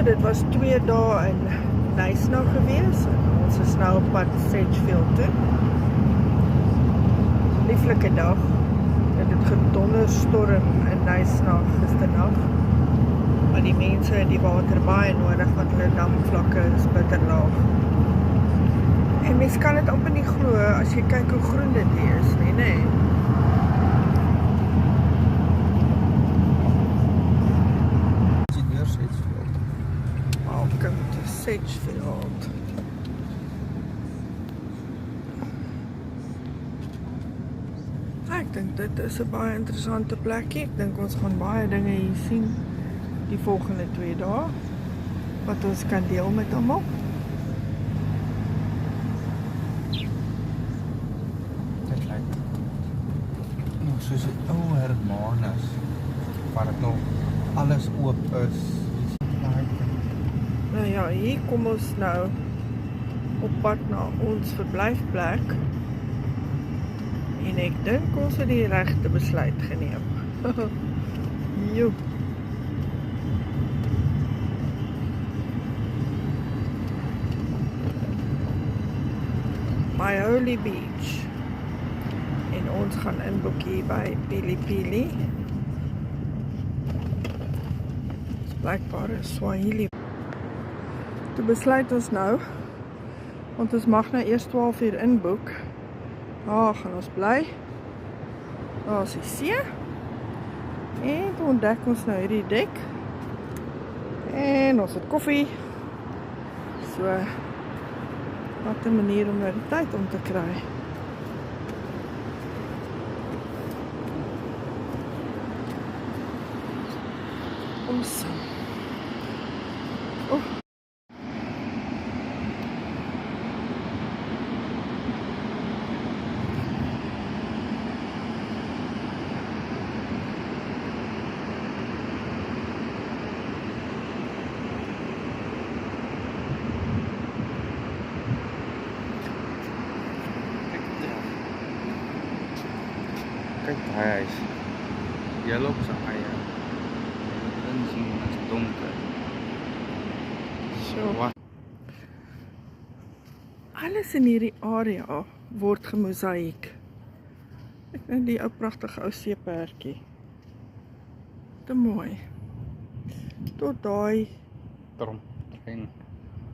dit was 2 dae in Knysna gewees en ons is nou op pad Sedgefield toe. Lieflike dag. Dit het gedonderstorm in Knysna gisternag. Maar die mense het die water baie nodig want hulle damvlakke is bitter laag. En mens kan dit amper nie glo as jy kyk hoe groen dit hier is, nee. Welcome to Sedgefield. Ek dink dit is 'n baie interessante plekkie. Ek dink ons gaan baie dinge hier sien die volgende 2 dae wat ons kan deel met almal. Dit lyk nog soos 'n ou Hermanus waar dit nog alles oop is. Nou ja, hier kom ons nou op pad na ons verblyfplek. En ek dink ons het die regte besluit geneem. Jo. My Holy Beach. En ons gaan inboek hier by Pili Pili. Dis blijkbaar 'n Swahili. Toe besluit ons nou, want ons mag nou eers 12 uur inboek. Daar gaan ons bly. Daar is die see. En toe ontdek ons nou hierdie dek. En ons het koffie. So, wat 'n manier om nou die tyd om te kry. Awesome. Oh. Kyk daai huis. Heel op sy eie. En sien is donker. So. Alles in hierdie area word gemosaïek. Ek dink die ou pragtige ou seepertjie. Te mooi. Tot daai, Tromtrein.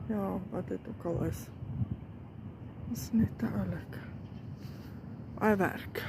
ja, wat dit ook al is. Is net te oulik. Baie werk.